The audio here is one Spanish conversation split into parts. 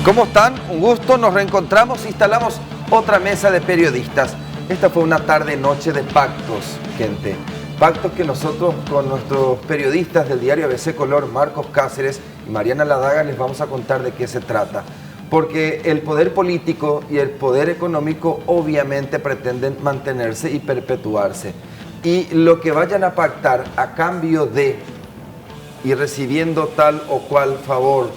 ¿Cómo están? Un gusto, nos reencontramos, instalamos otra mesa de periodistas. Esta fue una tarde-noche de pactos, gente. Pactos que nosotros con nuestros periodistas del diario ABC Color, Marcos Cáceres y Mariana Ladaga, les vamos a contar de qué se trata. Porque el poder político y el poder económico obviamente pretenden mantenerse y perpetuarse. Y lo que vayan a pactar a cambio de y recibiendo tal o cual favor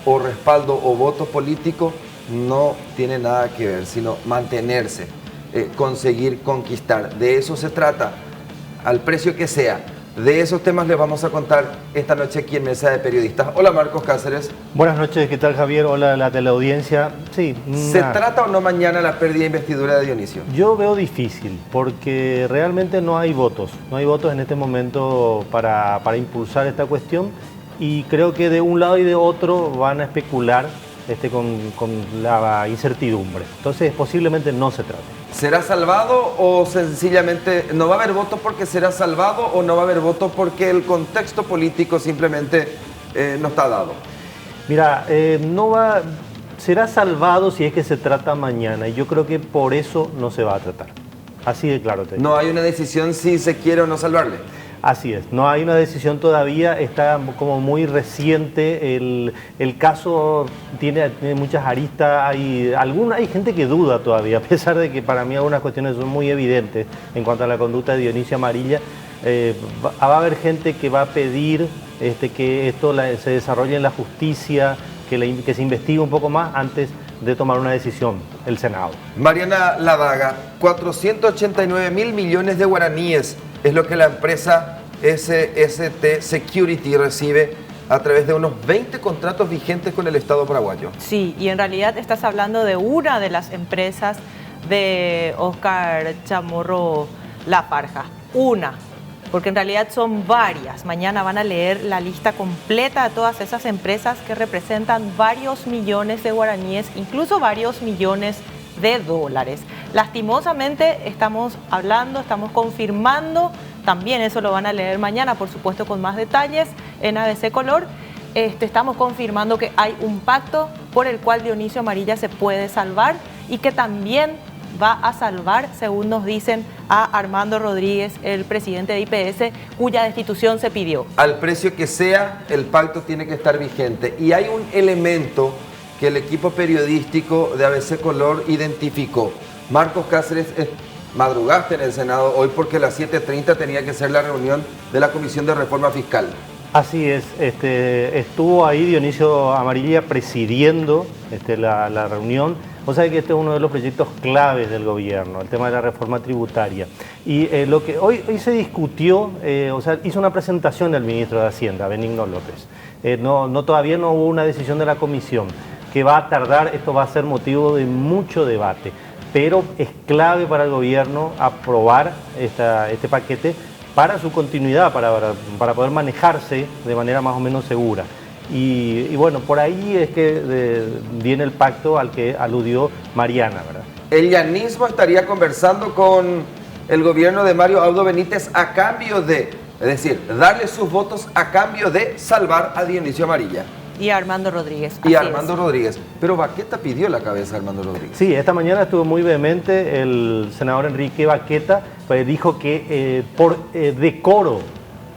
o respaldo o voto político no tiene nada que ver, sino mantenerse, conseguir conquistar. De eso se trata, al precio que sea. De esos temas les vamos a contar esta noche aquí en Mesa de Periodistas. Hola Marcos Cáceres. Buenas noches, ¿qué tal Javier? Hola la teleaudiencia. Sí. ¿Se trata o no mañana la pérdida de investidura de Dionisio? Yo veo difícil, porque realmente no hay votos. No hay votos en este momento para impulsar esta cuestión. Y creo que de un lado y de otro van a especular con la incertidumbre. Entonces posiblemente no se trate. ¿Será salvado o sencillamente no va a haber votos porque será salvado o no va a haber votos porque el contexto político simplemente no está dado? Mira, será salvado si es que se trata mañana y yo creo que por eso no se va a tratar. Así de claro te digo. No hay una decisión si se quiere o no salvarle. Así es, no hay una decisión todavía, está como muy reciente, el caso tiene muchas aristas, hay gente que duda todavía, a pesar de que para mí algunas cuestiones son muy evidentes en cuanto a la conducta de Dionisio Amarilla. Va a haber gente que va a pedir que esto se desarrolle en la justicia, que se investigue un poco más antes de tomar una decisión el Senado. Mariana Ladaga, 489.000 millones de guaraníes es lo que la empresa SST Security recibe a través de unos 20 contratos vigentes con el Estado paraguayo. Sí, y en realidad estás hablando de una de las empresas de Oscar Chamorro Lafarja. Una, porque en realidad son varias. Mañana van a leer la lista completa de todas esas empresas que representan varios millones de guaraníes, incluso varios millones de dólares. Lastimosamente estamos confirmando, también eso lo van a leer mañana, por supuesto con más detalles en ABC Color, estamos confirmando que hay un pacto por el cual Dionisio Amarilla se puede salvar y que también va a salvar, según nos dicen, a Armando Rodríguez, el presidente de IPS, cuya destitución se pidió. Al precio que sea, el pacto tiene que estar vigente. Y hay un elemento que el equipo periodístico de ABC Color identificó. Marcos Cáceres, madrugaste en el Senado hoy porque a las 7:30 tenía que ser la reunión de la Comisión de Reforma Fiscal. Así es, estuvo ahí Dionisio Amarilla presidiendo la reunión. Vos sabés que este es uno de los proyectos claves del gobierno, el tema de la reforma tributaria. Y lo que hoy se discutió, hizo una presentación el ministro de Hacienda, Benigno López. Todavía no hubo una decisión de la comisión, que va a tardar, esto va a ser motivo de mucho debate. Pero es clave para el gobierno aprobar este paquete para su continuidad, para poder manejarse de manera más o menos segura. Y bueno, por ahí es que viene el pacto al que aludió Mariana, ¿verdad? El llanismo estaría conversando con el gobierno de Mario Abdo Benítez a cambio de, es decir, darle sus votos a cambio de salvar a Dionisio Amarilla. Y a Armando Rodríguez. Y a Armando Rodríguez. Pero Baqueta pidió la cabeza a Armando Rodríguez. Sí, esta mañana estuvo muy vehemente el senador Enrique Baqueta, pues dijo que por decoro,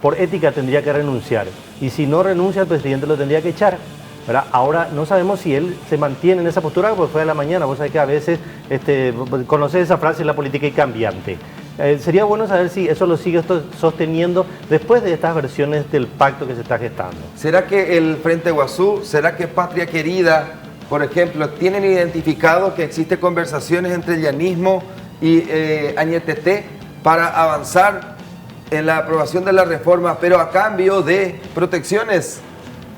por ética tendría que renunciar. Y si no renuncia, el presidente lo tendría que echar, ¿verdad? Ahora no sabemos si él se mantiene en esa postura, porque fue a la mañana. Vos sabés que a veces conocés esa frase en la política y cambiante. Sería bueno saber si eso lo sigue sosteniendo después de estas versiones del pacto que se está gestando. ¿Será que el Frente Guazú, será que Patria Querida, por ejemplo, tienen identificado que existen conversaciones entre el llanismo y Añetete para avanzar en la aprobación de la reforma, pero a cambio de protecciones?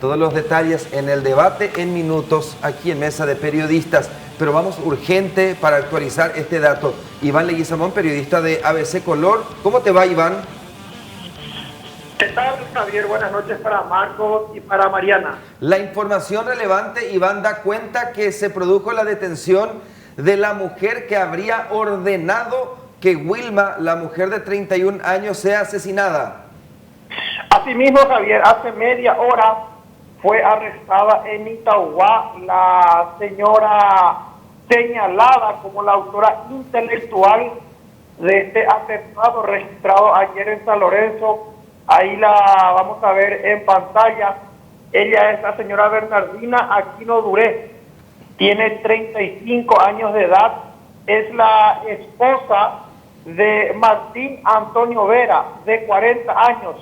Todos los detalles en el debate en minutos aquí en Mesa de Periodistas. Pero vamos urgente para actualizar este dato. Iván Leguizamón, periodista de ABC Color. ¿Cómo te va, Iván? ¿Qué tal, Javier? Buenas noches para Marcos y para Mariana. La información relevante, Iván, da cuenta que se produjo la detención de la mujer que habría ordenado que Wilma, la mujer de 31 años, sea asesinada. Asimismo, Javier, hace media hora fue arrestada en Itauguá la señora señalada como la autora intelectual de este atentado registrado ayer en San Lorenzo. Ahí la vamos a ver en pantalla. Ella es la señora Bernardina Aquino Duré, tiene 35 años de edad, es la esposa de Martín Antonio Vera, de 40 años.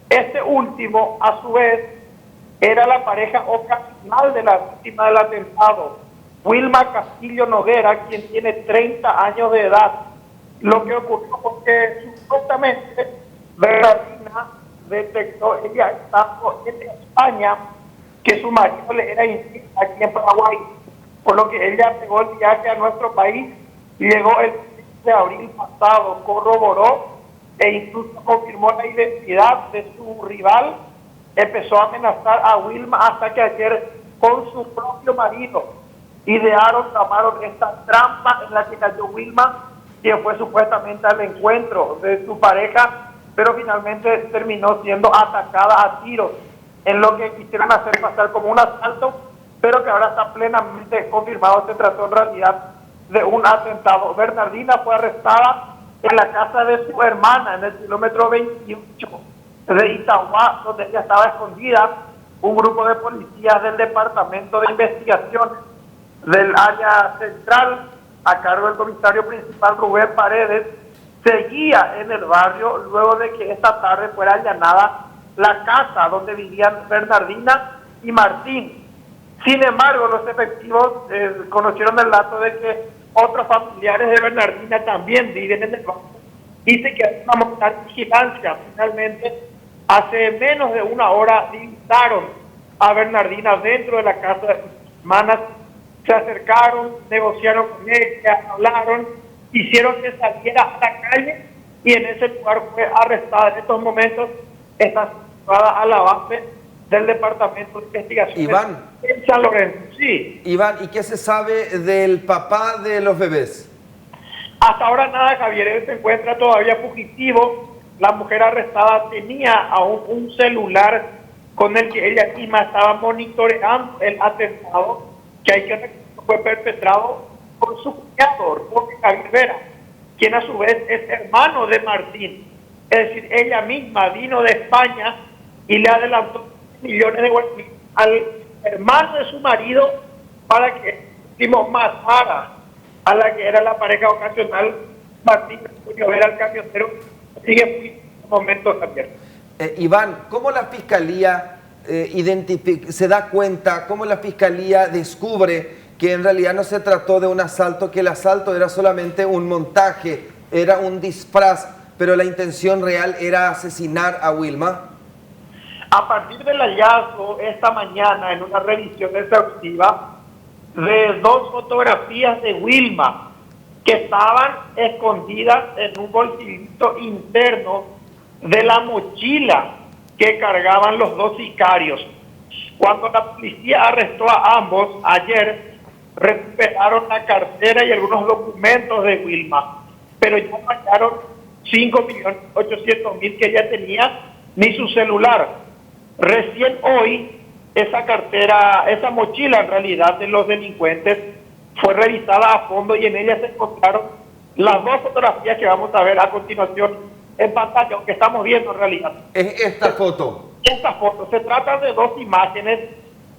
Este último, a su vez, era la pareja ocasional de la víctima del atentado, Wilma Castillo Noguera, quien tiene 30 años de edad. Lo que ocurrió fue que supuestamente Bernardina detectó, ella estando en España, que su marido le era infiel aquí en Paraguay, por lo que ella pegó el viaje a nuestro país, llegó el 15 de abril pasado, corroboró e incluso confirmó la identidad de su rival, empezó a amenazar a Wilma hasta que ayer con su propio marido idearon, tramaron esta trampa en la que cayó Wilma, quien fue supuestamente al encuentro de su pareja, pero finalmente terminó siendo atacada a tiros, en lo que quisieron hacer pasar como un asalto, pero que ahora está plenamente confirmado, se trató en realidad de un atentado. Bernardina fue arrestada en la casa de su hermana, en el kilómetro 28 de Itauguá, donde ella estaba escondida. Un grupo de policías del Departamento de Investigación del área central, a cargo del comisario principal Rubén Paredes, seguía en el barrio luego de que esta tarde fuera allanada la casa donde vivían Bernardina y Martín. Sin embargo, los efectivos conocieron el dato de que otros familiares de Bernardina también viven en el barrio. Dice que vamos a montar vigilancia. Finalmente, hace menos de una hora divisaron a Bernardina dentro de la casa de sus hermanas. Se acercaron, negociaron con ella, hablaron, hicieron que saliera a la calle y en ese lugar fue arrestada. En estos momentos está situada a la base del Departamento de Investigación Iván, en San Lorenzo. Sí. Iván, ¿y qué se sabe del papá de los bebés? Hasta ahora nada, Javier. Él se encuentra todavía fugitivo. La mujer arrestada tenía aún un celular con el que ella misma estaba monitoreando el atentado, que hay que recordar fue perpetrado por su cuñado, Roque Javier Vera, quien a su vez es hermano de Martín. Es decir, ella misma vino de España y le adelantó millones de guaraníes al hermano de su marido para que matara a la que era la pareja ocasional, Martín Antonio Vera, el camionero. Sigue en momentos también. Iván, ¿cómo la Fiscalía se da cuenta, cómo la Fiscalía descubre que en realidad no se trató de un asalto, que el asalto era solamente un montaje, era un disfraz, pero la intención real era asesinar a Wilma? A partir del hallazgo esta mañana en una revisión exhaustiva de 2 fotografías de Wilma que estaban escondidas en un bolsillito interno de la mochila que cargaban los 2 sicarios. Cuando la policía arrestó a ambos ayer, recuperaron la cartera y algunos documentos de Wilma, pero ya pagaron 5.800.000 que ella tenía, ni su celular. Recién hoy, esa cartera, esa mochila en realidad de los delincuentes fue revisada a fondo y en ella se encontraron las 2 fotografías que vamos a ver a continuación en pantalla, que estamos viendo en realidad. Es esta foto. Esta foto, se trata de 2 imágenes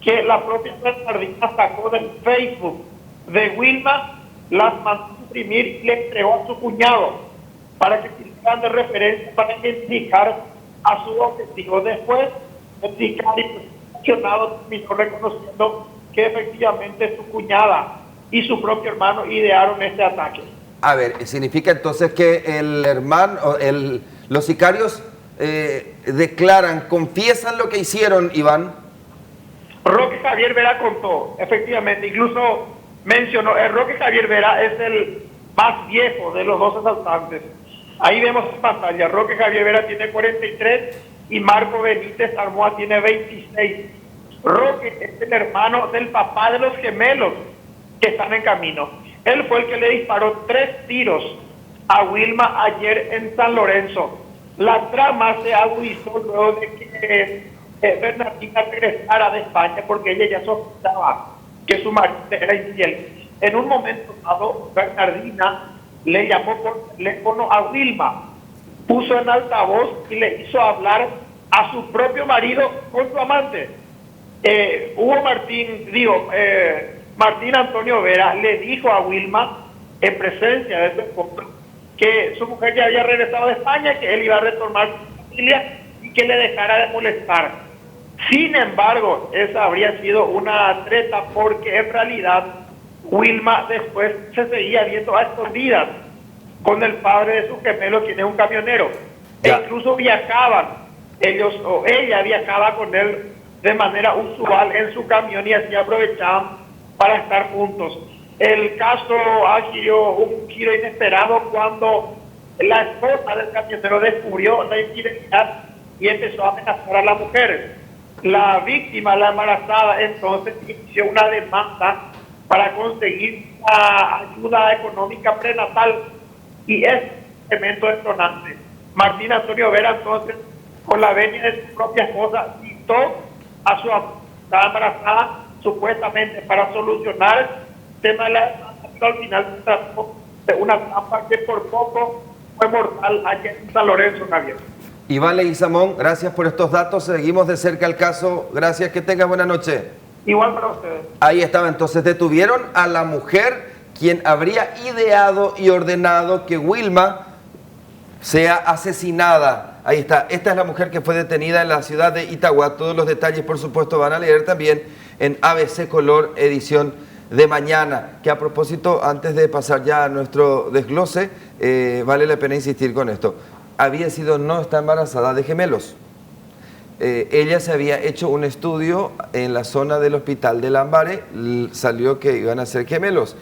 que la propia Bernardina sacó del Facebook de Wilma, las mandó a imprimir y le entregó a su cuñado para que sirvan de referencia para identificar a su objetivo. Después, el sicario terminó reconociendo que efectivamente su cuñada y su propio hermano idearon este ataque. A ver, ¿significa entonces que el hermano, los sicarios declaran, confiesan lo que hicieron, Iván? Roque Javier Vera contó, efectivamente, incluso mencionó, Roque Javier Vera es el más viejo de los 2 asaltantes. Ahí vemos en pantalla, Roque Javier Vera tiene 43 y Marco Benítez Armoa tiene 26. Roque es el hermano del papá de los gemelos que están en camino. Él fue el que le disparó 3 tiros a Wilma ayer en San Lorenzo. La trama se agudizó luego de que Bernardina regresara de España porque ella ya sospechaba que su marido era infiel. En un momento dado, Bernardina le llamó por teléfono a Wilma, puso en altavoz y le hizo hablar a su propio marido con su amante. Martín Antonio Vera le dijo a Wilma, en presencia de su esposo, que su mujer ya había regresado de España, que él iba a retornar a su familia y que le dejara de molestar. Sin embargo, esa habría sido una treta porque en realidad Wilma después se seguía viendo a escondidas con el padre de su gemelo, quien es un camionero. E incluso viajaban, ella viajaba con él de manera usual en su camión y así aprovechaban para estar juntos. El caso adquirió un giro inesperado cuando la esposa del camionero descubrió la infidelidad y empezó a amenazar a la mujer. La víctima, la embarazada, entonces inició una demanda para conseguir la ayuda económica prenatal y es un elemento detonante. Martín Antonio Vera, entonces, con la venia de su propia esposa, citó a su estaba embarazada supuestamente para solucionar el tema de la demanda, pero al final se trató de una trampa que por poco fue mortal allá en San Lorenzo, Javier. Iván Leguizamón, gracias por estos datos. Seguimos de cerca el caso. Gracias, que tenga buena noche. Igual para ustedes. Ahí estaba, entonces detuvieron a la mujer quien habría ideado y ordenado que Wilma sea asesinada. Ahí está, esta es la mujer que fue detenida en la ciudad de Itagua. Todos los detalles, por supuesto, van a leer también en ABC Color, edición de mañana. Que a propósito, antes de pasar ya a nuestro desglose, vale la pena insistir con esto. No está embarazada de gemelos. Ella se había hecho un estudio en la zona del hospital de Lambaré, salió que iban a ser gemelos.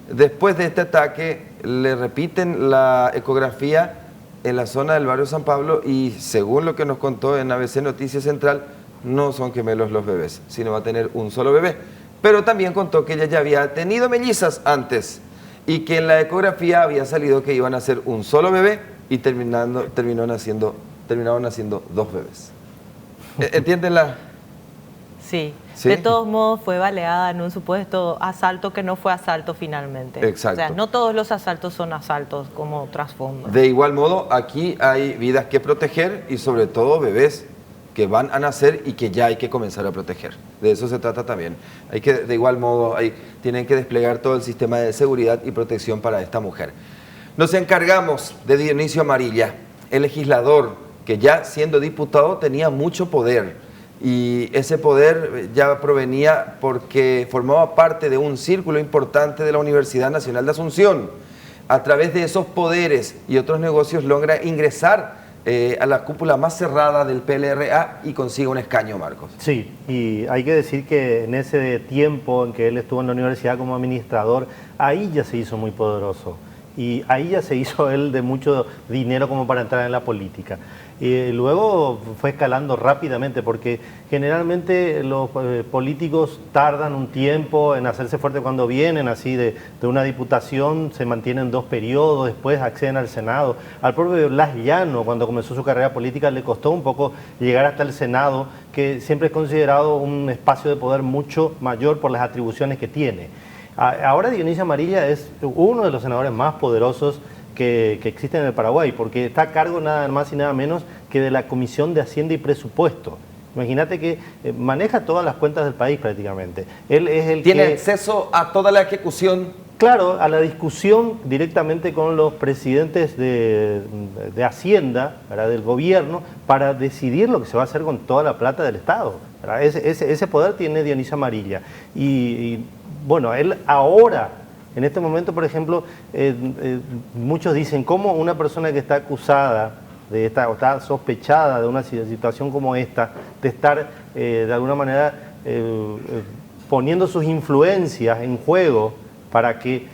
Después de este ataque, le repiten la ecografía en la zona del barrio San Pablo y según lo que nos contó en ABC Noticias Central, no son gemelos los bebés, sino va a tener un solo bebé. Pero también contó que ella ya había tenido mellizas antes y que en la ecografía había salido que iban a ser un solo bebé y terminaron naciendo 2 bebés. ¿Entienden la...? Sí. ¿Sí? De todos modos fue baleada en un supuesto asalto que no fue asalto finalmente. Exacto. O sea, no todos los asaltos son asaltos como trasfondo. De igual modo, aquí hay vidas que proteger y sobre todo bebés que van a nacer y que ya hay que comenzar a proteger. De eso se trata también. Hay que, de igual modo, tienen que desplegar todo el sistema de seguridad y protección para esta mujer. Nos encargamos de Dionisio Amarilla, el legislador que ya siendo diputado tenía mucho poder. Y ese poder ya provenía porque formaba parte de un círculo importante de la Universidad Nacional de Asunción. A través de esos poderes y otros negocios logra ingresar a la cúpula más cerrada del PLRA y consigue un escaño, Marcos. Sí, y hay que decir que en ese tiempo en que él estuvo en la universidad como administrador, ahí ya se hizo muy poderoso. Y ahí ya se hizo él de mucho dinero como para entrar en la política. Y luego fue escalando rápidamente porque generalmente los políticos tardan un tiempo en hacerse fuerte cuando vienen, así de una diputación se mantienen 2 periodos, después acceden al Senado. Al propio Blas Llano, cuando comenzó su carrera política, le costó un poco llegar hasta el Senado, que siempre es considerado un espacio de poder mucho mayor por las atribuciones que tiene. Ahora Dionisio Amarilla es uno de los senadores más poderosos que existen en el Paraguay, porque está a cargo nada más y nada menos que de la Comisión de Hacienda y Presupuesto. Imagínate que maneja todas las cuentas del país prácticamente. Él es el ¿Tiene que... acceso a toda la ejecución? Claro, a la discusión directamente con los presidentes de Hacienda, ¿verdad?, del gobierno, para decidir lo que se va a hacer con toda la plata del Estado, ¿verdad? Ese poder tiene Dionisio Amarilla. Y bueno, él ahora, en este momento, por ejemplo, muchos dicen, ¿cómo una persona que está acusada de esta, o está sospechada de una situación como esta, de estar de alguna manera poniendo sus influencias en juego para que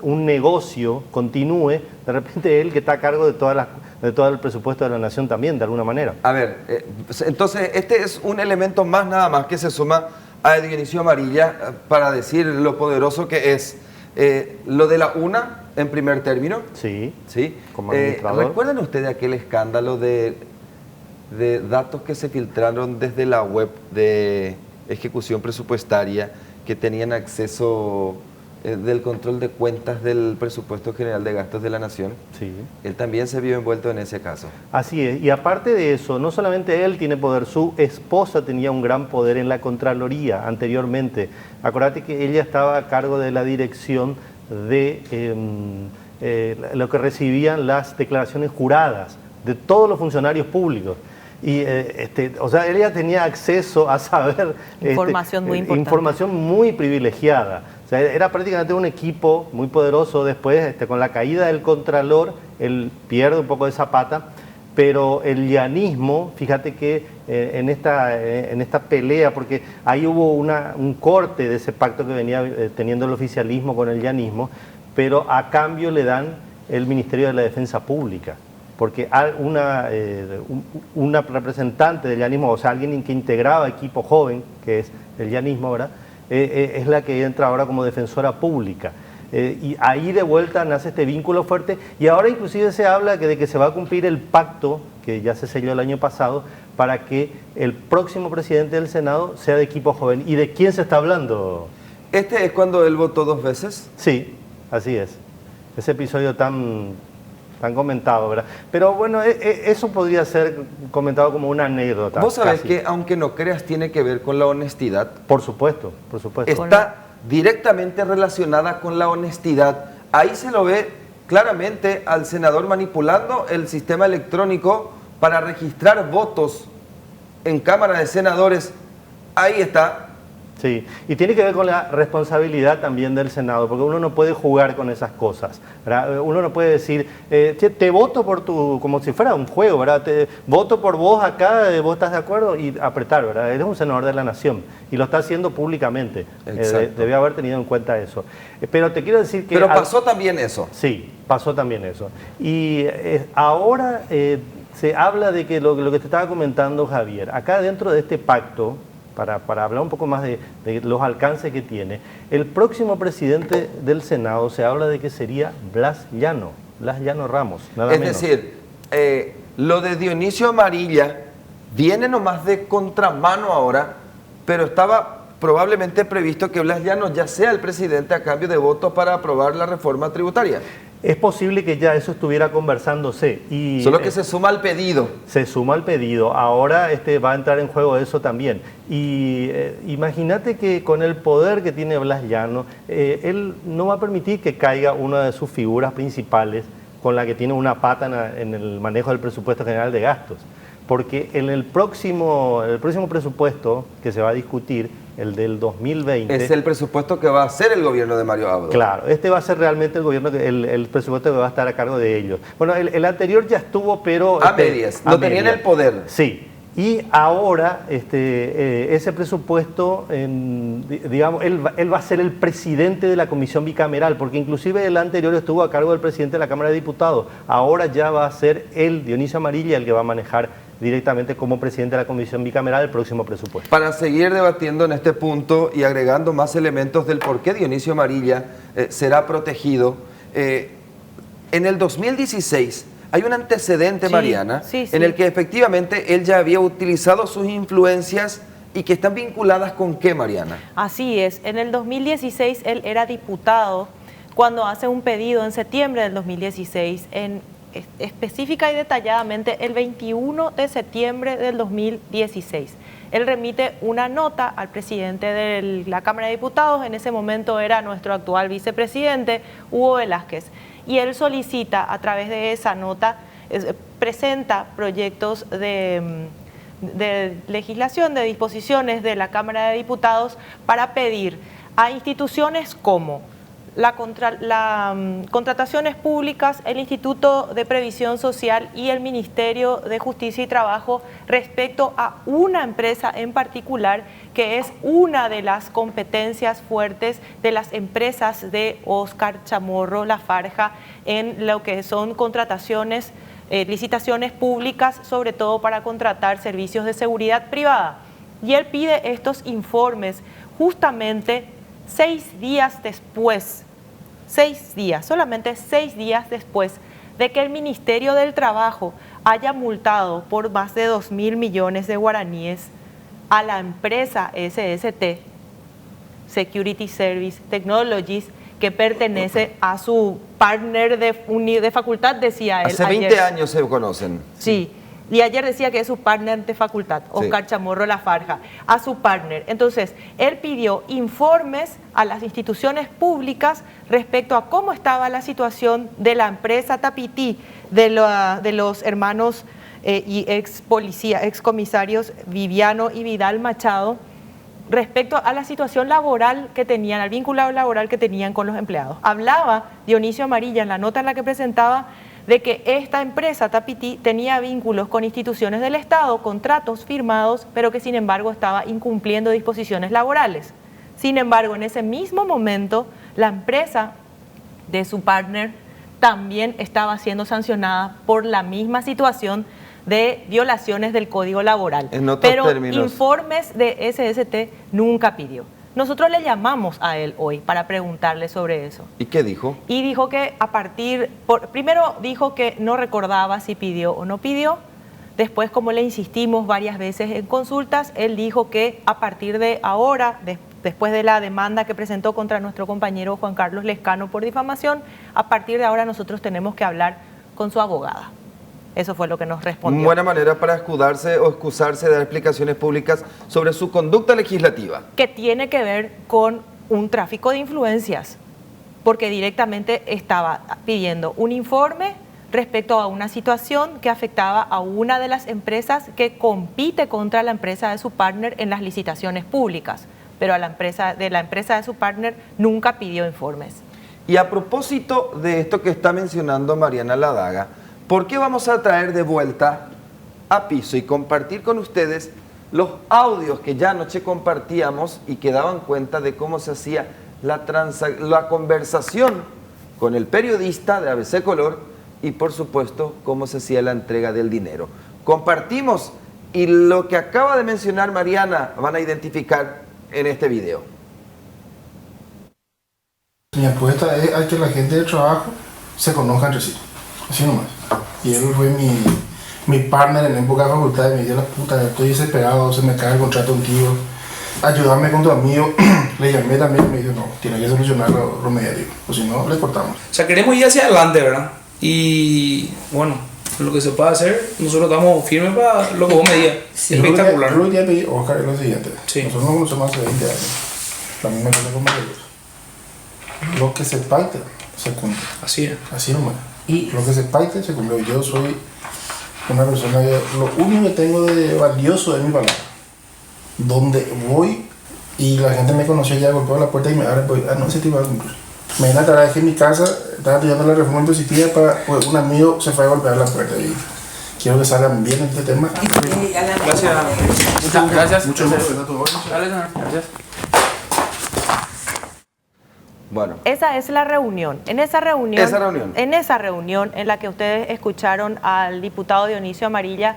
un negocio continúe, de repente él que está a cargo de todo el presupuesto de la nación también, de alguna manera? A ver, entonces este es un elemento más nada más que se suma a Dionisio Amarilla para decir lo poderoso que es. Lo de la UNA, en primer término. Sí, ¿sí? como administrador. ¿Recuerdan ustedes aquel escándalo de de datos que se filtraron desde la web de ejecución presupuestaria, que tenían acceso del control de cuentas del presupuesto general de gastos de la Nación. Sí. Él también se vio envuelto en ese caso. Así es, y aparte de eso, no solamente él tiene poder, su esposa tenía un gran poder en la Contraloría anteriormente. Acordate que ella estaba a cargo de la dirección de lo que recibían las declaraciones juradas de todos los funcionarios públicos. Y o sea, ella tenía acceso a saber información muy importante, información muy privilegiada. O sea, era prácticamente un equipo muy poderoso. Después, con la caída del Contralor, él pierde un poco de esa pata, pero el llanismo, fíjate que en esta pelea, porque ahí hubo un corte de ese pacto que venía teniendo el oficialismo con el llanismo, pero a cambio le dan el Ministerio de la Defensa Pública, porque una representante del llanismo, o sea, alguien que integraba equipo joven, que es el llanismo, ¿verdad?, es la que entra ahora como defensora pública. Y ahí de vuelta nace este vínculo fuerte, y ahora inclusive se habla de que se va a cumplir el pacto que ya se selló el año pasado para que el próximo presidente del Senado sea de equipo joven. ¿Y de quién se está hablando? ¿Este es cuando él votó 2 veces? Sí, así es. Ese episodio tan comentado, ¿verdad? Pero bueno, eso podría ser comentado como una anécdota. Vos sabés casi. que, aunque no creas, tiene que ver con la honestidad. Por supuesto, por supuesto. Está directamente relacionada con la honestidad. Ahí se lo ve claramente al senador manipulando el sistema electrónico para registrar votos en Cámara de Senadores. Ahí está. Sí, y tiene que ver con la responsabilidad también del Senado, porque uno no puede jugar con esas cosas, ¿verdad? Uno no puede decir, te voto por como si fuera un juego, ¿verdad? Te voto por vos acá, vos estás de acuerdo, y apretar, ¿verdad? Eres un senador de la Nación y lo está haciendo públicamente. Debe haber tenido en cuenta eso. Pero te quiero decir que... Pero pasó también eso. Sí, pasó también eso. Y ahora se habla de que lo que te estaba comentando Javier, acá dentro de este pacto, para hablar un poco más de los alcances que tiene, el próximo presidente del Senado se habla de que sería Blas Llano Ramos, nada menos. Es decir, lo de Dionisio Amarilla viene nomás de contramano ahora, pero estaba probablemente previsto que Blas Llano ya sea el presidente a cambio de votos para aprobar la reforma tributaria. Es posible que ya eso estuviera conversándose. Y solo que se suma al pedido. Se suma al pedido. Ahora va a entrar en juego eso también. Y imagínate que con el poder que tiene Blas Llano, él no va a permitir que caiga una de sus figuras principales con la que tiene una pata en el manejo del presupuesto general de gastos. Porque en el próximo presupuesto que se va a discutir, el del 2020... Es el presupuesto que va a hacer el gobierno de Mario Abdo. Claro, este va a ser realmente el gobierno, el presupuesto que va a estar a cargo de ellos. Bueno, el anterior ya estuvo, pero... A medias, no tenían el poder. Sí, y ahora ese presupuesto, digamos, él va a ser el presidente de la comisión bicameral, porque inclusive el anterior estuvo a cargo del presidente de la Cámara de Diputados. Ahora ya va a ser él, Dionisio Amarilla, el que va a manejar directamente como presidente de la comisión bicameral el próximo presupuesto. Para seguir debatiendo en este punto y agregando más elementos del por qué Dionisio Amarilla será protegido, en el 2016 hay un antecedente, sí, Mariana, sí. En el que efectivamente él ya había utilizado sus influencias y que están vinculadas con ¿qué, Mariana? Así es, en el 2016 él era diputado cuando hace un pedido en septiembre del 2016 específica y detalladamente el 21 de septiembre del 2016. Él remite una nota al presidente de la Cámara de Diputados, en ese momento era nuestro actual vicepresidente, Hugo Velázquez, y él solicita a través de esa nota, presenta proyectos de legislación, de disposiciones de la Cámara de Diputados para pedir a instituciones como contrataciones públicas, el Instituto de Previsión Social y el Ministerio de Justicia y Trabajo respecto a una empresa en particular que es una de las competencias fuertes de las empresas de Óscar Chamorro Lafarja en lo que son contrataciones, licitaciones públicas, sobre todo para contratar servicios de seguridad privada. Y él pide estos informes justamente 6 días después, solamente 6 días después de que el Ministerio del Trabajo haya multado por más de 2.000 millones de guaraníes a la empresa SST, Security Service Technologies, que pertenece a su partner de facultad, decía él. Hace 20 años se conocen. Sí. Y ayer decía que es su partner de facultad, Óscar Chamorro Lafarja, a su partner. Entonces, él pidió informes a las instituciones públicas respecto a cómo estaba la situación de la empresa Tapití, de los hermanos y ex comisarios Viviano y Vidal Machado, respecto a la situación laboral que tenían, al vínculo laboral que tenían con los empleados. Hablaba Dionisio Amarilla en la nota en la que presentaba de que esta empresa, Tapití, tenía vínculos con instituciones del Estado, contratos firmados, pero que sin embargo estaba incumpliendo disposiciones laborales. Sin embargo, en ese mismo momento, la empresa de su partner también estaba siendo sancionada por la misma situación de violaciones del Código Laboral. Pero informes de SST nunca pidió. Nosotros le llamamos a él hoy para preguntarle sobre eso. ¿Y qué dijo? Y dijo que primero dijo que no recordaba si pidió o no pidió. Después, como le insistimos varias veces en consultas, él dijo que a partir de ahora, después de la demanda que presentó contra nuestro compañero Juan Carlos Lescano por difamación, a partir de ahora nosotros tenemos que hablar con su abogada. Eso fue lo que nos respondió. Buena manera para escudarse o excusarse de dar explicaciones públicas sobre su conducta legislativa. Que tiene que ver con un tráfico de influencias, porque directamente estaba pidiendo un informe respecto a una situación que afectaba a una de las empresas que compite contra la empresa de su partner en las licitaciones públicas, pero a la empresa de su partner nunca pidió informes. Y a propósito de esto que está mencionando Mariana Ladaga, ¿por qué vamos a traer de vuelta a piso y compartir con ustedes los audios que ya anoche compartíamos y que daban cuenta de cómo se hacía la conversación con el periodista de ABC Color y, por supuesto, cómo se hacía la entrega del dinero? Compartimos y lo que acaba de mencionar Mariana van a identificar en este video. Mi apuesta es a que la gente de trabajo se conozca entre sí, así nomás. Y él fue mi partner en la época de facultad y me dijo: la puta, estoy desesperado, se me cae el contrato contigo, ayúdame con tu amigo. Le llamé también y me dijo: no, tiene que solucionar lo mediático, o si no, le cortamos. O sea, queremos ir hacia adelante, ¿verdad? Y bueno, lo que se puede hacer, nosotros estamos firmes para lo que vos me digas. Sí, espectacular. Lo que te pedí, Oscar, es lo siguiente. Sí. Nosotros nos conocemos hace 20 años, la misma cosa como ellos. Lo que se pacta, se cumple. Así es. Así nomás. Y lo que se pacta, se cumple. Yo soy una persona que lo único que tengo de valioso es mi palabra. Donde voy y la gente me conoció, ya golpeó la puerta y me abre, pues, no, ese tipo va a cumplir. Me viene a traer que en mi casa estaba estudiando la reforma impositiva, pues un amigo se fue a golpear la puerta y quiero que salgan bien este tema. Gracias. Gracias. Mucho gusto. Gracias. Bueno. Esa es la reunión. En esa reunión en la que ustedes escucharon al diputado Dionisio Amarilla,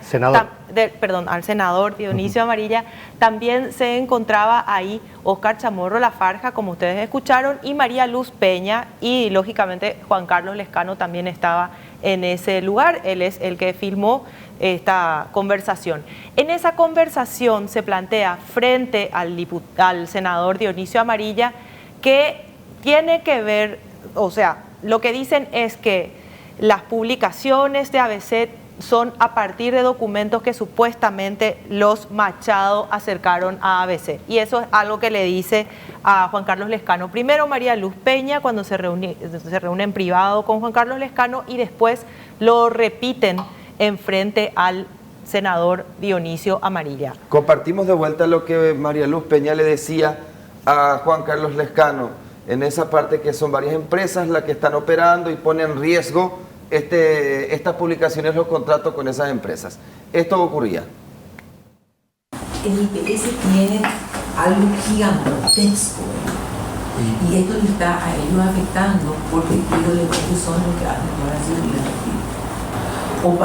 al senador Dionisio Amarilla, también se encontraba ahí Óscar Chamorro Lafarja, como ustedes escucharon, y María Luz Peña, y lógicamente Juan Carlos Lescano también estaba en ese lugar. Él es el que filmó esta conversación. En esa conversación se plantea frente al senador Dionisio Amarilla que tiene que ver, o sea, lo que dicen es que las publicaciones de ABC son a partir de documentos que supuestamente los Machado acercaron a ABC. Y eso es algo que le dice a Juan Carlos Lescano. Primero María Luz Peña, cuando se reúne en privado con Juan Carlos Lescano, y después lo repiten en frente al senador Dionisio Amarilla. Compartimos de vuelta lo que María Luz Peña le decía a Juan Carlos Lescano, en esa parte que son varias empresas las que están operando y ponen en riesgo estas publicaciones, los contratos con esas empresas. Esto ocurría. El IPS tiene algo gigantesco y esto le está a ellos afectando porque ellos son los que hacen para seguridad. O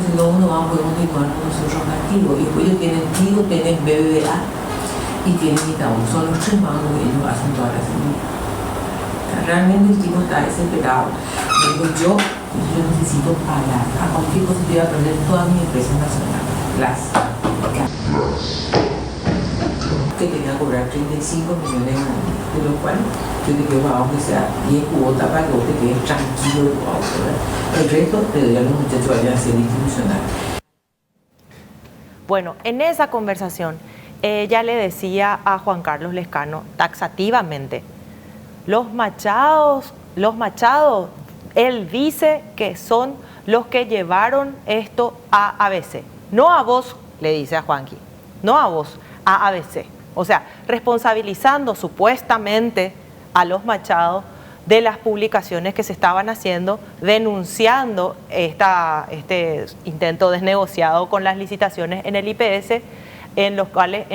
si no, uno va a poder continuar con nosotros activos. Y después ellos tienen Tigo, tienen BBVA y tienen Itaú. Son los tres bancos que ellos hacen toda la seguridad. realmente el chico está desesperado. Digo, yo necesito pagar. A cualquier cosa te voy a perder toda mi empresa nacional. Que tenía que cobrar 35 millones de los cuales yo te quiero pagar aunque sea 10 cuotas para que vos te quedes tranquilo de tu auto, ¿verdad? El resto te doy a los muchachos que vayan a ser institucionales. Bueno, en esa conversación ella le decía a Juan Carlos Lescano taxativamente, los Machados, él dice que son los que llevaron esto a ABC. No a vos, le dice a Juanqui, no a vos, a ABC. O sea, responsabilizando supuestamente a los Machado de las publicaciones que se estaban haciendo, denunciando este intento desnegociado con las licitaciones en el IPS, en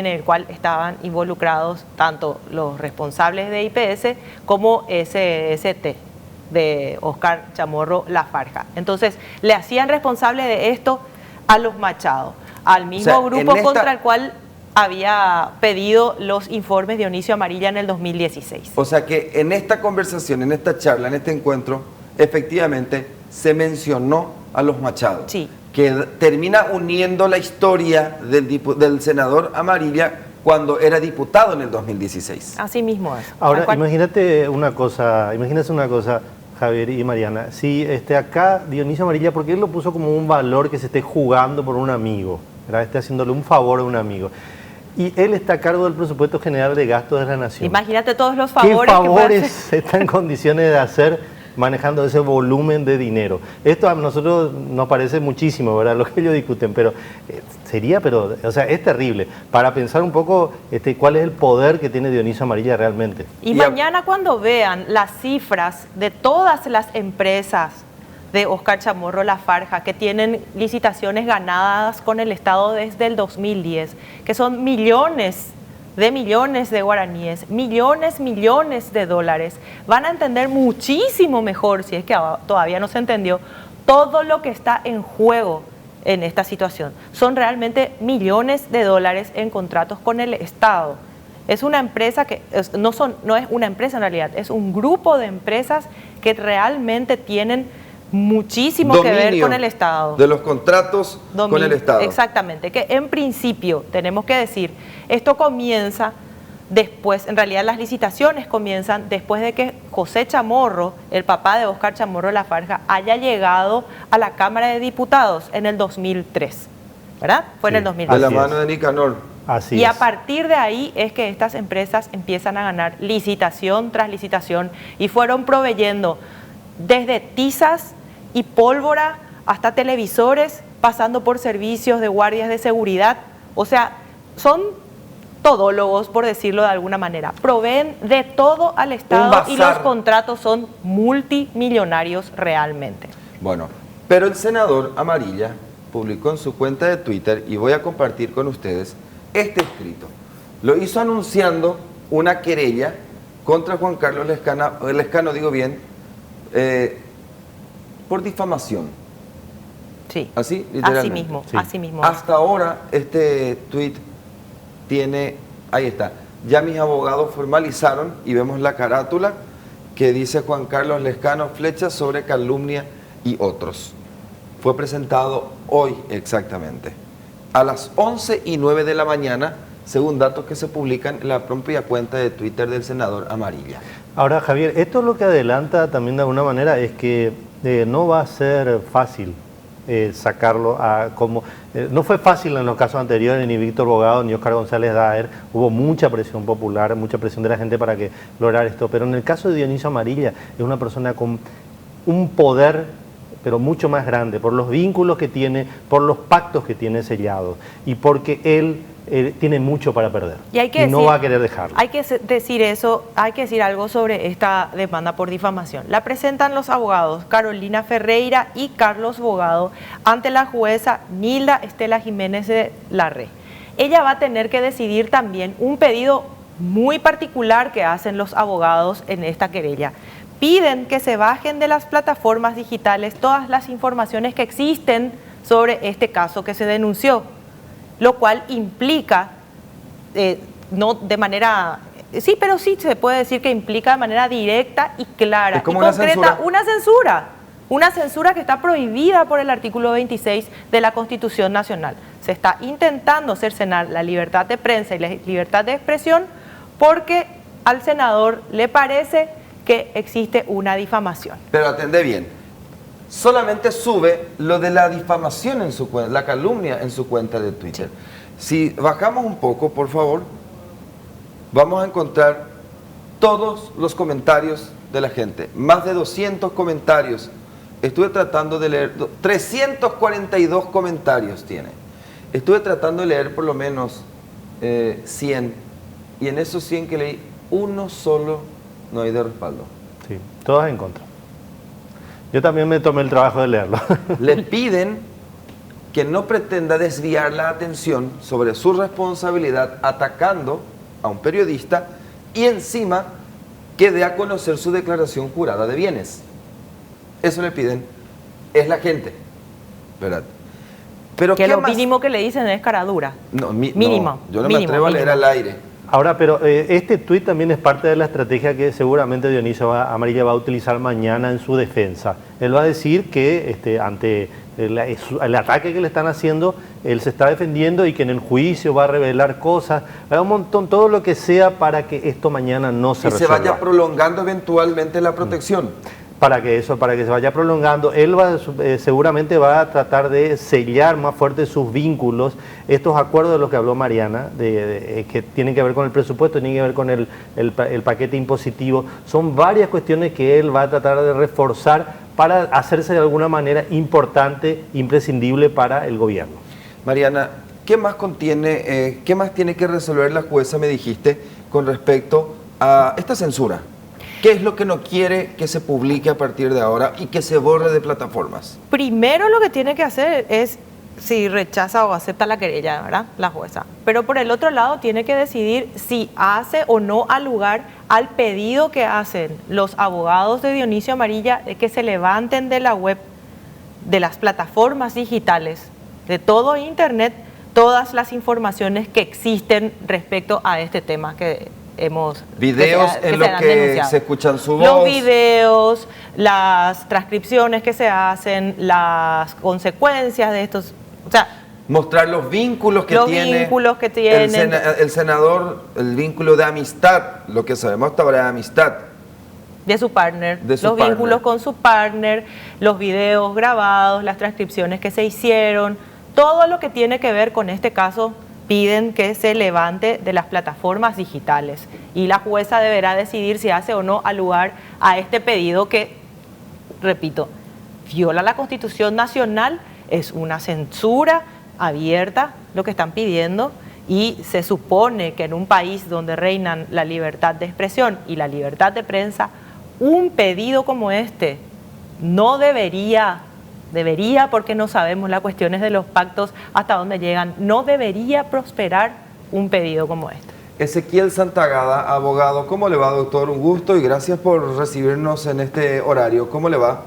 el cual estaban involucrados tanto los responsables de IPS como SST de Óscar Chamorro Lafarja. Entonces, le hacían responsable de esto a los Machado, al mismo grupo contra el cual había pedido los informes de Dionisio Amarilla en el 2016. O sea que en esta conversación, en esta charla, en este encuentro, efectivamente se mencionó a los Machado. Sí. Que termina uniendo la historia del senador Amarilla cuando era diputado en el 2016. Así mismo es. Ahora, imagínate una cosa, Javier y Mariana, si acá Dionisio Amarilla, porque él lo puso como un valor que se esté jugando por un amigo, ¿verdad? Esté haciéndole un favor a un amigo. Y él está a cargo del presupuesto general de gastos de la nación. Imagínate todos los favores. ¿Qué favores está en condiciones de hacer manejando ese volumen de dinero? Esto a nosotros nos parece muchísimo, ¿verdad? Lo que ellos discuten, pero es terrible. Para pensar un poco cuál es el poder que tiene Dionisio Amarilla realmente. Y mañana cuando vean las cifras de todas las empresas de Óscar Chamorro Lafarja, que tienen licitaciones ganadas con el Estado desde el 2010, que son millones de guaraníes, millones de dólares, van a entender muchísimo mejor, si es que todavía no se entendió, todo lo que está en juego en esta situación. Son realmente millones de dólares en contratos con el Estado. Es una empresa que no es una empresa en realidad, es un grupo de empresas que realmente tienen muchísimo dominio que ver con el Estado. De los contratos con el Estado. Exactamente, que en principio, tenemos que decir, esto comienza después, en realidad las licitaciones comienzan después de que José Chamorro, el papá de Óscar Chamorro Lafarja, haya llegado a la Cámara de Diputados en el 2003, ¿verdad? Fue en el 2003. De la mano de Nicanor. Y a partir de ahí es que estas empresas empiezan a ganar licitación tras licitación y fueron proveyendo desde tizas y pólvora hasta televisores, pasando por servicios de guardias de seguridad. O sea, son todólogos, por decirlo de alguna manera. Proveen de todo al Estado y los contratos son multimillonarios realmente. Bueno, pero el senador Amarilla publicó en su cuenta de Twitter, y voy a compartir con ustedes este escrito. Lo hizo anunciando una querella contra Juan Carlos Lescano, digo bien, por difamación. Sí. ¿Así? Literalmente. Así mismo, sí. Así mismo. Hasta ahora este tweet tiene, ahí está, ya mis abogados formalizaron y vemos la carátula que dice Juan Carlos Lescano, flechas sobre calumnia y otros. Fue presentado hoy exactamente, a las 11:09 de la mañana, según datos que se publican en la propia cuenta de Twitter del senador Amarilla. Ahora, Javier, esto lo que adelanta también de alguna manera es que no va a ser fácil sacarlo como... no fue fácil en los casos anteriores, ni Víctor Bogado ni Óscar González Daer. Hubo mucha presión popular, mucha presión de la gente para que lograr esto. Pero en el caso de Dionisio Amarilla, es una persona con un poder, pero mucho más grande, por los vínculos que tiene, por los pactos que tiene sellados, y porque él tiene mucho para perder y no va a querer dejarlo. Hay que decir algo sobre esta demanda por difamación. La presentan los abogados Carolina Ferreira y Carlos Bogado ante la jueza Nilda Estela Jiménez de Larre. Ella va a tener que decidir también un pedido muy particular que hacen los abogados en esta querella. Piden que se bajen de las plataformas digitales todas las informaciones que existen sobre este caso que se denunció, lo cual implica, no de manera Sí, pero sí se puede decir que implica de manera directa y clara Es como y una concreta censura. una censura que está prohibida por el artículo 26 de la Constitución Nacional. Se está intentando cercenar la libertad de prensa y la libertad de expresión porque al senador le parece que existe una difamación. Pero atende bien, solamente sube lo de la difamación en su cuenta, la calumnia en su cuenta de Twitter. Si bajamos un poco, por favor, vamos a encontrar todos los comentarios de la gente, más de 200 comentarios. Estuve tratando de leer, 342 comentarios tiene. Estuve tratando de leer por lo menos 100, y en esos 100 que leí, uno solo no hay de respaldo. Sí, todas en contra. Yo también me tomé el trabajo de leerlo. Le piden que no pretenda desviar la atención sobre su responsabilidad atacando a un periodista y encima que dé a conocer su declaración jurada de bienes. Eso le piden, es la gente, ¿verdad? Pero Que ¿qué lo más? mínimo que le dicen es cara dura. No, Mínimo, no, yo no me mínimo, atrevo a leer mínimo. al aire. Ahora, pero este tuit también es parte de la estrategia que seguramente Dionisio Amarilla va a utilizar mañana en su defensa. Él va a decir que ante el ataque que le están haciendo, él se está defendiendo y que en el juicio va a revelar cosas, hay un montón, todo lo que sea para que esto mañana no se Y se resuelva. vaya prolongando eventualmente la protección. Para que se vaya prolongando, él seguramente va a tratar de sellar más fuerte sus vínculos, estos acuerdos de los que habló Mariana, que tienen que ver con el presupuesto, tienen que ver con el paquete impositivo, son varias cuestiones que él va a tratar de reforzar para hacerse de alguna manera importante, imprescindible para el gobierno. Mariana, ¿qué más contiene, qué más tiene que resolver la jueza, me dijiste, con respecto a esta censura? ¿Qué es lo que no quiere que se publique a partir de ahora y que se borre de plataformas? Primero lo que tiene que hacer es si rechaza o acepta la querella, ¿verdad? La jueza. Pero por el otro lado tiene que decidir si hace o no al lugar al pedido que hacen los abogados de Dionisio Amarilla de que se levanten de la web, de las plataformas digitales, de todo Internet, todas las informaciones que existen respecto a este tema que hemos... Videos que en los han que denunciado. se escuchan su voz. Los videos, las transcripciones que se hacen, las consecuencias de estos... O sea, mostrar los vínculos que los tiene, vínculos que tienen. el senador, el vínculo de amistad, lo que sabemos hasta ahora de amistad. De su partner, De su los partner. vínculos con su partner, los videos grabados, las transcripciones que se hicieron, todo lo que tiene que ver con este caso piden que se levante de las plataformas digitales y la jueza deberá decidir si hace o no al lugar a este pedido que, repito, viola la Constitución Nacional, es una censura abierta lo que están pidiendo y se supone que en un país donde reinan la libertad de expresión y la libertad de prensa, un pedido como este no debería porque no sabemos las cuestiones de los pactos hasta dónde llegan, no debería prosperar un pedido como este. Ezequiel Santagada, abogado, ¿cómo le va, doctor? Un gusto y gracias por recibirnos en este horario. ¿Cómo le va?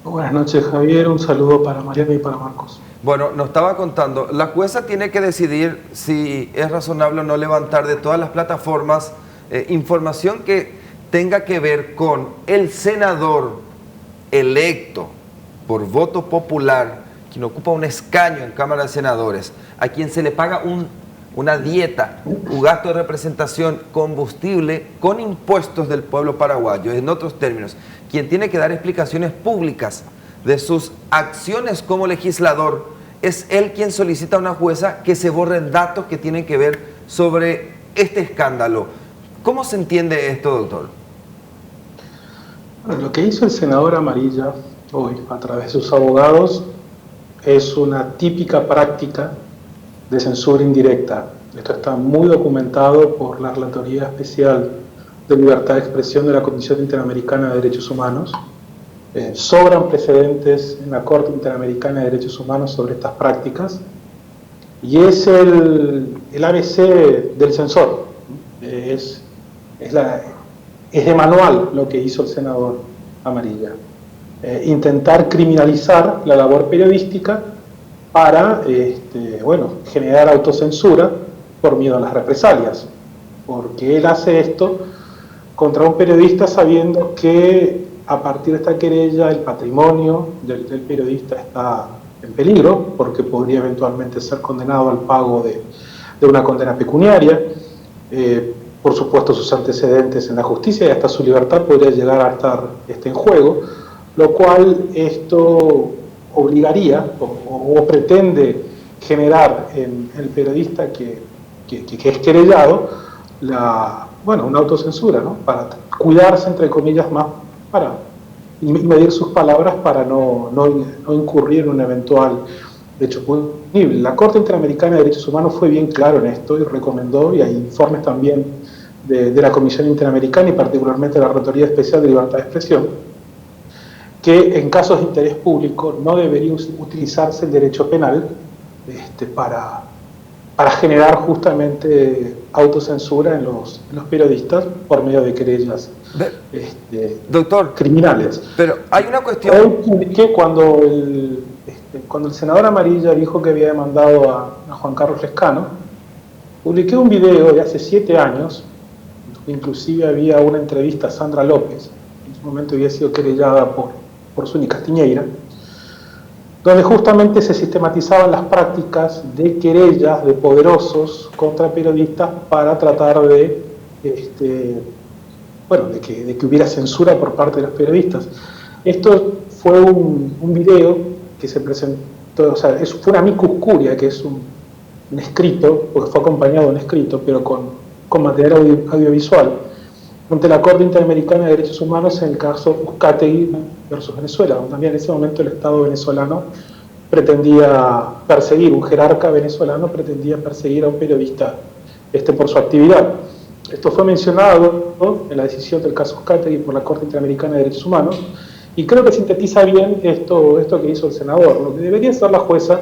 Buenas noches, Javier. Un saludo para Mariana y para Marcos. Bueno, nos estaba contando, la jueza tiene que decidir si es razonable o no levantar de todas las plataformas información que tenga que ver con el senador electo por voto popular, quien ocupa un escaño en Cámara de Senadores, a quien se le paga una dieta, un gasto de representación, combustible, con impuestos del pueblo paraguayo, en otros términos, quien tiene que dar explicaciones públicas de sus acciones como legislador, es él quien solicita a una jueza que se borren datos que tienen que ver sobre este escándalo. ¿Cómo se entiende esto, doctor? Bueno, lo que hizo el senador Amarilla hoy, a través de sus abogados, es una típica práctica de censura indirecta. Esto está muy documentado por la Relatoría Especial de Libertad de Expresión de la Comisión Interamericana de Derechos Humanos. Sobran precedentes en la Corte Interamericana de Derechos Humanos sobre estas prácticas y es el ABC del censor. Es de manual lo que hizo el senador Amarilla. Intentar criminalizar la labor periodística para generar autocensura por miedo a las represalias. porque él hace esto contra un periodista sabiendo que a partir de esta querella el patrimonio del periodista está en peligro, porque podría eventualmente ser condenado al pago de una condena pecuniaria. Por supuesto, sus antecedentes en la justicia y hasta su libertad podría llegar a estar en juego, lo cual esto obligaría o pretende generar en el periodista que es querellado una autocensura, ¿no? Para cuidarse, entre comillas, más, para medir sus palabras para no incurrir en un eventual hecho punible. La Corte Interamericana de Derechos Humanos fue bien claro en esto y recomendó, y hay informes también de la Comisión Interamericana y particularmente de la Relatoría Especial de Libertad de Expresión, que en casos de interés público no debería utilizarse el derecho penal para generar justamente autocensura en los periodistas por medio de querellas doctor, criminales. Pero hay una cuestión... Hoy publiqué cuando el senador Amarilla dijo que había demandado a Juan Carlos Lescano, publiqué un video de hace 7 años, inclusive había una entrevista a Sandra López, en ese momento había sido querellada por Zuni Castiñeira, donde justamente se sistematizaban las prácticas de querellas de poderosos contra periodistas para tratar de que hubiera censura por parte de los periodistas. Esto fue un video que se presentó, o sea, fue una amicus curia, que es un escrito, porque fue acompañado de un escrito, pero con material audiovisual, ante la Corte Interamericana de Derechos Humanos en el caso Uzcategui versus Venezuela, donde también en ese momento el Estado venezolano pretendía perseguir, un jerarca venezolano pretendía perseguir a un periodista por su actividad. Esto fue mencionado, ¿no?, en la decisión del caso Uzcategui por la Corte Interamericana de Derechos Humanos, y creo que sintetiza bien esto que hizo el senador. Lo que debería hacer la jueza,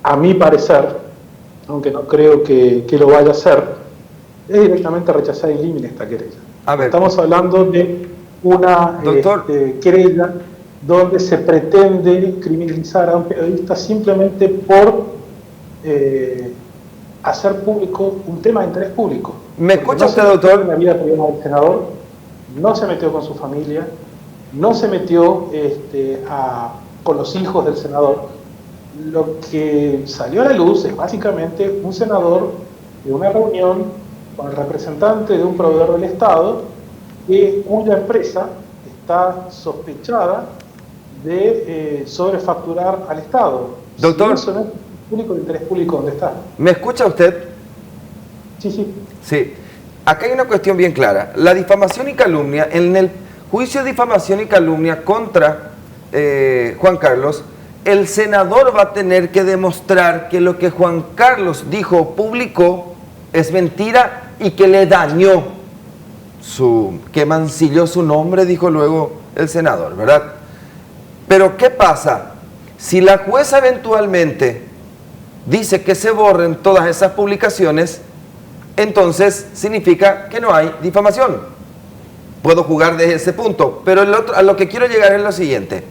a mi parecer, aunque no creo que lo vaya a hacer, es directamente rechazar en límite esta querella. A ver, estamos hablando de una querella donde se pretende criminalizar a un periodista simplemente por hacer público un tema de interés público. ¿Me escucha usted, doctor? En la vida privada del senador, no se metió con su familia, no se metió con los hijos del senador. Lo que salió a la luz es básicamente un senador de una reunión con el representante de un proveedor del Estado, cuya empresa está sospechada de sobrefacturar al Estado. Doctor, si eso no es público, de interés público, ¿dónde está? ¿Me escucha usted? Sí. Sí. Acá hay una cuestión bien clara. La difamación y calumnia, en el juicio de difamación y calumnia contra Juan Carlos, el senador va a tener que demostrar que lo que Juan Carlos dijo o publicó es mentira y que le dañó, que mancilló su nombre, dijo luego el senador, ¿verdad? Pero ¿qué pasa? Si la jueza eventualmente dice que se borren todas esas publicaciones, entonces significa que no hay difamación. Puedo jugar desde ese punto, pero a lo que quiero llegar es lo siguiente.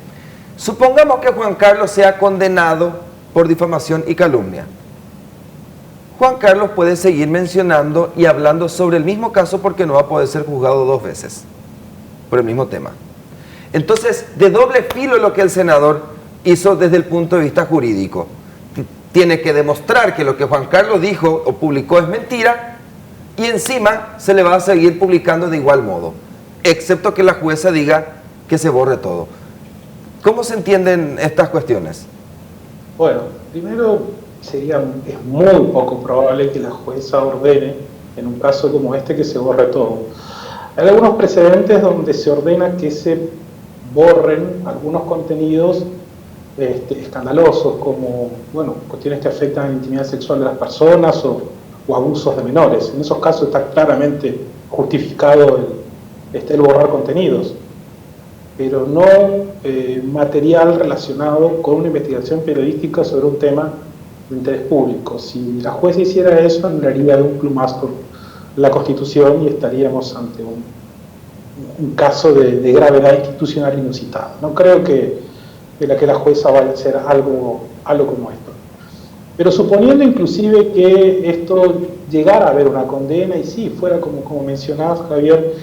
Supongamos que Juan Carlos sea condenado por difamación y calumnia. Juan Carlos puede seguir mencionando y hablando sobre el mismo caso porque no va a poder ser juzgado 2 veces por el mismo tema. Entonces, de doble filo lo que el senador hizo desde el punto de vista jurídico. Tiene que demostrar que lo que Juan Carlos dijo o publicó es mentira y encima se le va a seguir publicando de igual modo, excepto que la jueza diga que se borre todo. ¿Cómo se entienden estas cuestiones? Bueno, primero es muy poco probable que la jueza ordene, en un caso como este, que se borre todo. Hay algunos precedentes donde se ordena que se borren algunos contenidos escandalosos, como cuestiones que afectan a la intimidad sexual de las personas o abusos de menores. En esos casos está claramente justificado el borrar contenidos, pero no material relacionado con una investigación periodística sobre un tema de interés público. Si la jueza hiciera eso, anularía de un plumazo la Constitución y estaríamos ante un caso de gravedad institucional inusitada. No creo que la jueza vaya a hacer algo como esto. Pero suponiendo inclusive que esto llegara a haber una condena, y sí, fuera como mencionabas, Javier,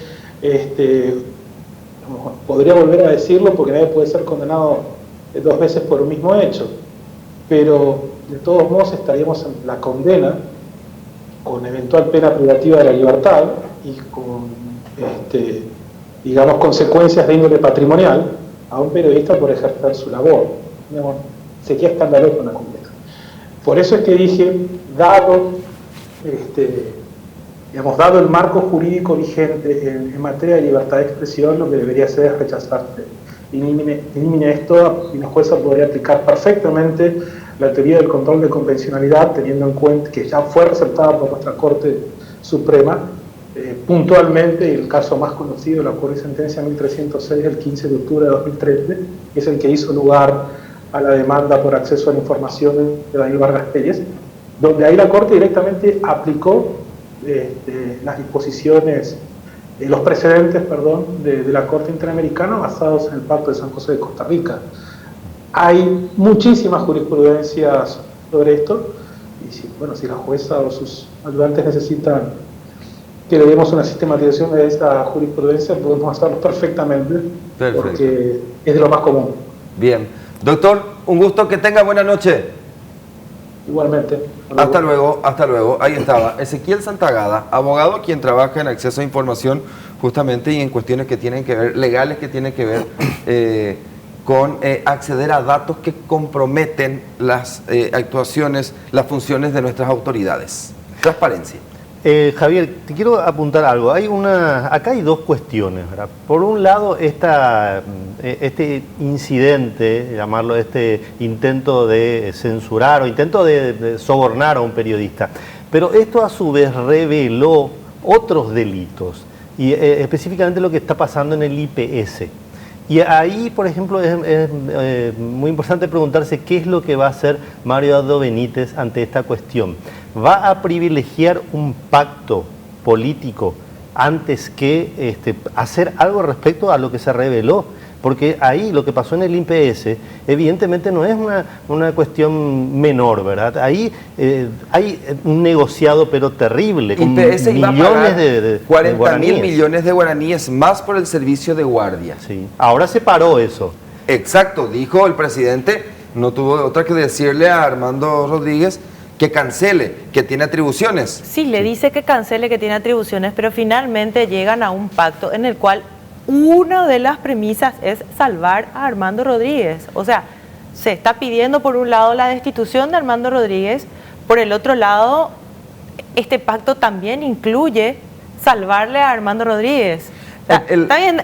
podría volver a decirlo porque nadie puede ser condenado 2 veces por un mismo hecho, pero de todos modos estaríamos en la condena con eventual pena privativa de la libertad y con, digamos, consecuencias de índole patrimonial a un periodista por ejercer su labor. Digamos, sería escandaloso una condena. Por eso es que dije, dado el marco jurídico vigente en materia de libertad de expresión, lo que debería hacer es rechazarse. Elimine esto y la jueza podría aplicar perfectamente la teoría del control de convencionalidad, teniendo en cuenta que ya fue aceptada por nuestra Corte Suprema, puntualmente el caso más conocido, la Corte de Sentencia 1306 del 15 de octubre de 2013, que es el que hizo lugar a la demanda por acceso a la información de Daniel Vargas Pérez, donde ahí la Corte directamente aplicó las disposiciones, los precedentes, de la Corte Interamericana basados en el Pacto de San José de Costa Rica. Hay muchísimas jurisprudencias sobre esto, y si la jueza o sus ayudantes necesitan que le demos una sistematización de esta jurisprudencia, podemos hacerlo perfectamente. Perfecto. Porque es de lo más común. Bien. Doctor, un gusto, que tenga buena noche. Igualmente. Hasta luego, hasta luego. Ahí estaba Ezequiel Santagada, abogado quien trabaja en acceso a información justamente y en cuestiones que tienen que ver, legales que tienen que ver con acceder a datos que comprometen las actuaciones, las funciones de nuestras autoridades. Transparencia. Javier, te quiero apuntar algo. Acá hay 2 cuestiones, ¿verdad? Por un lado, este incidente, llamarlo intento de censurar o intento de sobornar a un periodista. Pero esto a su vez reveló otros delitos, y específicamente lo que está pasando en el IPS. Y ahí, por ejemplo, es muy importante preguntarse qué es lo que va a hacer Mario Abdo Benítez ante esta cuestión. ¿Va a privilegiar un pacto político antes que hacer algo respecto a lo que se reveló? Porque ahí lo que pasó en el IPS evidentemente no es una cuestión menor, ¿verdad? Ahí hay un negociado pero terrible, con IPS millones de 40.000 millones de guaraníes más por el servicio de guardia. Sí. Ahora se paró eso. Exacto, dijo el presidente, no tuvo otra que decirle a Armando Rodríguez que cancele, que tiene atribuciones. Sí, le dice que cancele, que tiene atribuciones, pero finalmente llegan a un pacto en el cual una de las premisas es salvar a Armando Rodríguez. O sea, se está pidiendo por un lado la destitución de Armando Rodríguez, por el otro lado, este pacto también incluye salvarle a Armando Rodríguez. O sea, está bien,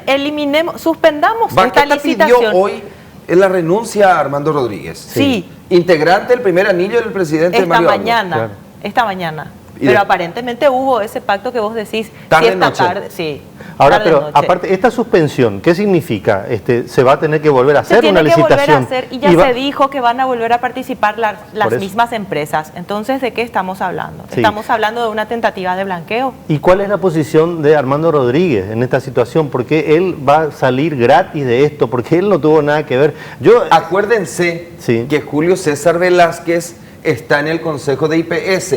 suspendamos esta licitación. Pidió hoy la renuncia a Armando Rodríguez. Sí. Integrante del primer anillo del presidente Mario Abdo. Claro. Esta mañana. Pero aparentemente hubo ese pacto que vos decís. Tarde-noche. Sí. Ahora, pero aparte, esta suspensión, ¿qué significa? ¿Se va a tener que volver a hacer una licitación? Se tiene que volver a hacer y ya se dijo que van a volver a participar las mismas empresas. Entonces, ¿de qué estamos hablando? Sí. Estamos hablando de una tentativa de blanqueo. ¿Y cuál es la posición de Armando Rodríguez en esta situación? ¿Por qué él va a salir gratis de esto? Porque él no tuvo nada que ver. Acuérdense que Julio César Velázquez está en el Consejo de IPS,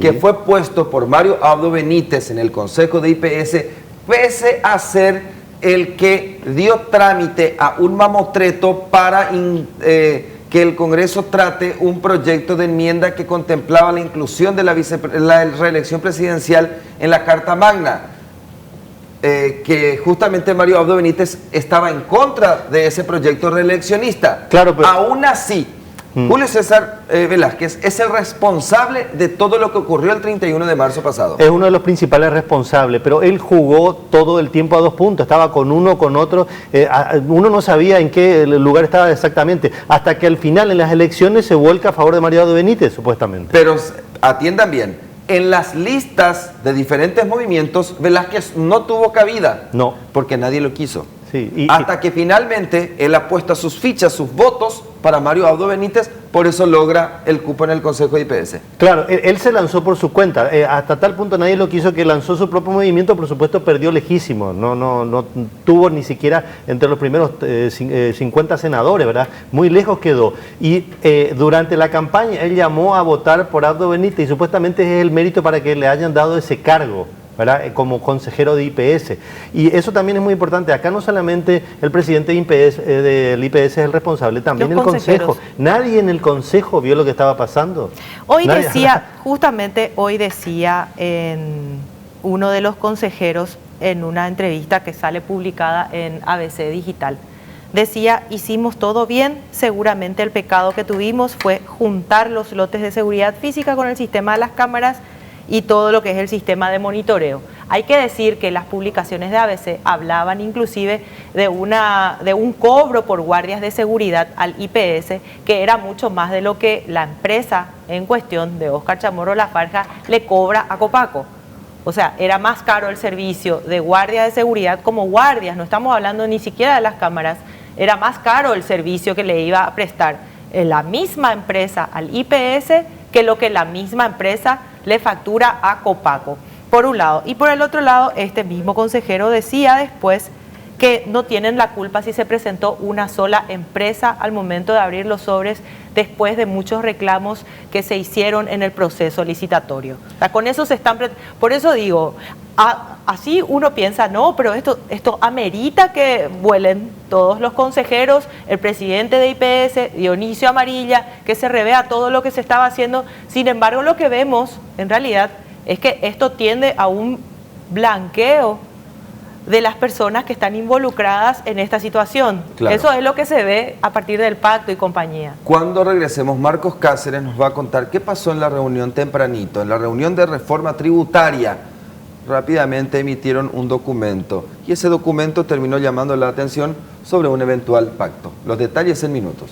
que fue puesto por Mario Abdo Benítez en el Consejo de IPS, pese a ser el que dio trámite a un mamotreto para que el Congreso trate un proyecto de enmienda que contemplaba la inclusión de la reelección presidencial en la Carta Magna, que justamente Mario Abdo Benítez estaba en contra de ese proyecto reeleccionista. Claro, pero aún así, Julio César Velázquez es el responsable de todo lo que ocurrió el 31 de marzo pasado. Es uno de los principales responsables, pero él jugó todo el tiempo a 2 puntos, estaba con uno, con otro, uno no sabía en qué lugar estaba exactamente, hasta que al final en las elecciones se vuelca a favor de Mario Abdo Benítez, supuestamente. Pero atiendan bien, en las listas de diferentes movimientos, Velázquez no tuvo cabida. No. Porque nadie lo quiso. Sí, hasta que finalmente él apuesta sus fichas, sus votos para Mario Abdo Benítez, por eso logra el cupo en el Consejo de IPS. Claro, él se lanzó por su cuenta, hasta tal punto nadie lo quiso que lanzó su propio movimiento, por supuesto perdió lejísimo, no tuvo ni siquiera entre los primeros 50 senadores, ¿verdad? Muy lejos quedó. Y durante la campaña él llamó a votar por Abdo Benítez y supuestamente es el mérito para que le hayan dado ese cargo, ¿verdad? Como consejero de IPS. Y eso también es muy importante. Acá no solamente el presidente del IPS es el responsable, también el consejo. Nadie en el consejo vio lo que estaba pasando. Hoy decía, justamente hoy decía en uno de los consejeros en una entrevista que sale publicada en ABC Digital, decía, hicimos todo bien, seguramente el pecado que tuvimos fue juntar los lotes de seguridad física con el sistema de las cámaras y todo lo que es el sistema de monitoreo. Hay que decir que las publicaciones de ABC hablaban inclusive de un cobro por guardias de seguridad al IPS, que era mucho más de lo que la empresa en cuestión de Óscar Chamorro Lafarga le cobra a Copaco. O sea, era más caro el servicio de guardia de seguridad como guardias, no estamos hablando ni siquiera de las cámaras, era más caro el servicio que le iba a prestar la misma empresa al IPS que lo que la misma empresa le factura a Copaco, por un lado. Y por el otro lado, este mismo consejero decía después que no tienen la culpa si se presentó una sola empresa al momento de abrir los sobres después de muchos reclamos que se hicieron en el proceso licitatorio. O sea, con eso se están... Por eso digo, así uno piensa, no, pero esto amerita que vuelen todos los consejeros, el presidente de IPS, Dionisio Amarilla, que se revea todo lo que se estaba haciendo. Sin embargo, lo que vemos en realidad es que esto tiende a un blanqueo de las personas que están involucradas en esta situación. Claro. Eso es lo que se ve a partir del pacto y compañía. Cuando regresemos, Marcos Cáceres nos va a contar qué pasó en la reunión tempranito, en la reunión de reforma tributaria. Rápidamente emitieron un documento y ese documento terminó llamando la atención sobre un eventual pacto. Los detalles en minutos.